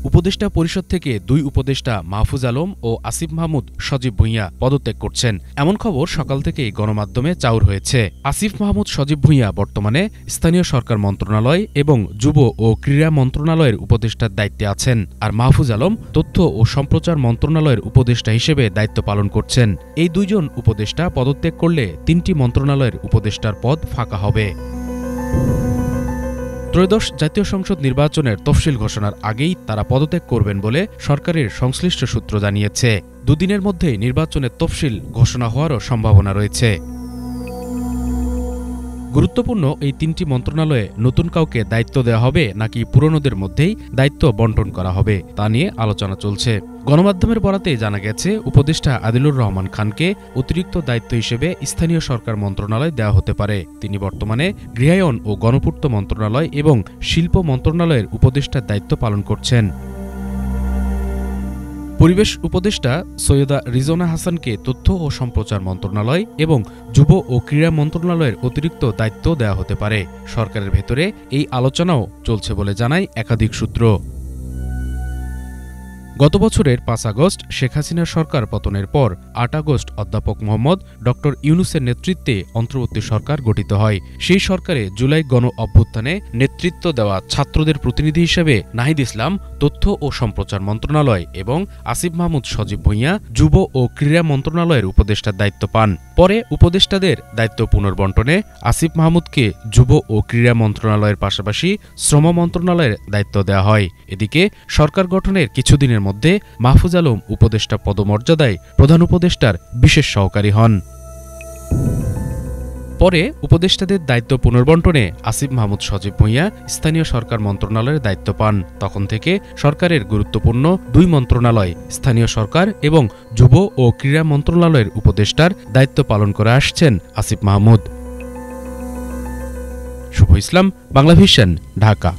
উপদেষ্টা পরিষদ থেকে ২ উপদেষ্টা মাহফুজ আলম ও আসিফ মাহমুদ সজীব ভুঁইয়া পদত্যাগ করছেন, এমন খবর সকাল থেকেই গণমাধ্যমে চাউর হয়েছে। আসিফ মাহমুদ সজীব ভুঁইয়া বর্তমানে স্থানীয় সরকার মন্ত্রণালয় এবং যুব ও ক্রীড়া মন্ত্রণালয়ের উপদেষ্টার দায়িত্বে আছেন, আর মাহফুজ আলম তথ্য ও সম্প্রচার মন্ত্রণালয়ের উপদেষ্টা হিসেবে দায়িত্ব পালন করছেন। এই দুইজন উপদেষ্টা পদত্যাগ করলে ৩টি মন্ত্রণালয়ের উপদেষ্টার পদ ফাঁকা হবে। ত্রয়োদশ জাতীয় সংসদ নির্বাচনের তফসিল ঘোষণার আগেই তারা পদত্যাগ করবেন বলে সরকারের সংশ্লিষ্ট সূত্র জানিয়েছে। দুদিনের মধ্যেই নির্বাচনের তফসিল ঘোষণা হওয়ারও সম্ভাবনা রয়েছে। গুরুত্বপূর্ণ এই ৩টি মন্ত্রণালয়ে নতুন কাউকে দায়িত্ব দেওয়া হবে নাকি পুরনোদের মধ্যেই দায়িত্ব বণ্টন করা হবে তা নিয়ে আলোচনা চলছে। গণমাধ্যমের বরাতে জানা গেছে, উপদেষ্টা আদিলুর রহমান খানকে অতিরিক্ত দায়িত্ব হিসেবে স্থানীয় সরকার মন্ত্রণালয় দেওয়া হতে পারে। তিনি বর্তমানে গৃহায়ন ও গণপূর্ত মন্ত্রণালয় এবং শিল্প মন্ত্রণালয়ের উপদেষ্টার দায়িত্ব পালন করছেন। পরিবেশ উপদেষ্টা সৈয়দা রিজওয়ানা হাসানকে তথ্য ও সম্প্রচার মন্ত্রণালয় এবং যুব ও ক্রীড়া মন্ত্রণালয়ের অতিরিক্ত দায়িত্ব দেওয়া হতে পারে। সরকারের ভেতরে এই আলোচনাও চলছে বলে জানায় একাধিক সূত্র। গত বছরের ৫ আগস্ট শেখ হাসিনার সরকার পতনের পর ৮ আগস্ট অধ্যাপক মোহাম্মদ ড ইউনূসের নেতৃত্বে অন্তর্বর্তী সরকার গঠিত হয়। সেই সরকারে জুলাই গণ অভ্যুত্থানে নেতৃত্ব দেওয়া ছাত্রদের প্রতিনিধি হিসেবে নাহিদ ইসলাম তথ্য ও সম্প্রচার মন্ত্রণালয় এবং আসিফ মাহমুদ সজীব ভুঁইয়া যুব ও ক্রীড়া মন্ত্রণালয়ের উপদেষ্টার দায়িত্ব পান। পরে উপদেষ্টাদের দায়িত্ব পুনর্বণ্টনে আসিফ মাহমুদকে যুব ও ক্রীড়া মন্ত্রণালয়ের পাশাপাশি শ্রম মন্ত্রণালয়ের দায়িত্ব দেওয়া হয়। এদিকে সরকার গঠনের কিছুদিনের মধ্যে মাহফুজ আলম উপদেষ্টা পদমর্যাদায় প্রধান উপদেষ্টার বিশেষ সহকারী হন। পরে উপদেষ্টাদের দায়িত্ব পুনর্বণ্টনে আসিফ মাহমুদ সজীব ভুঁইয়া স্থানীয় সরকার মন্ত্রণালয়ের দায়িত্ব পান। তখন থেকে সরকারের গুরুত্বপূর্ণ ২ মন্ত্রণালয় স্থানীয় সরকার এবং যুব ও ক্রীড়া মন্ত্রণালয়ের উপদেষ্টার দায়িত্ব পালন করে আসছেন আসিফ মাহমুদ। শুভ ইসলাম, বাংলাভিশন, ঢাকা।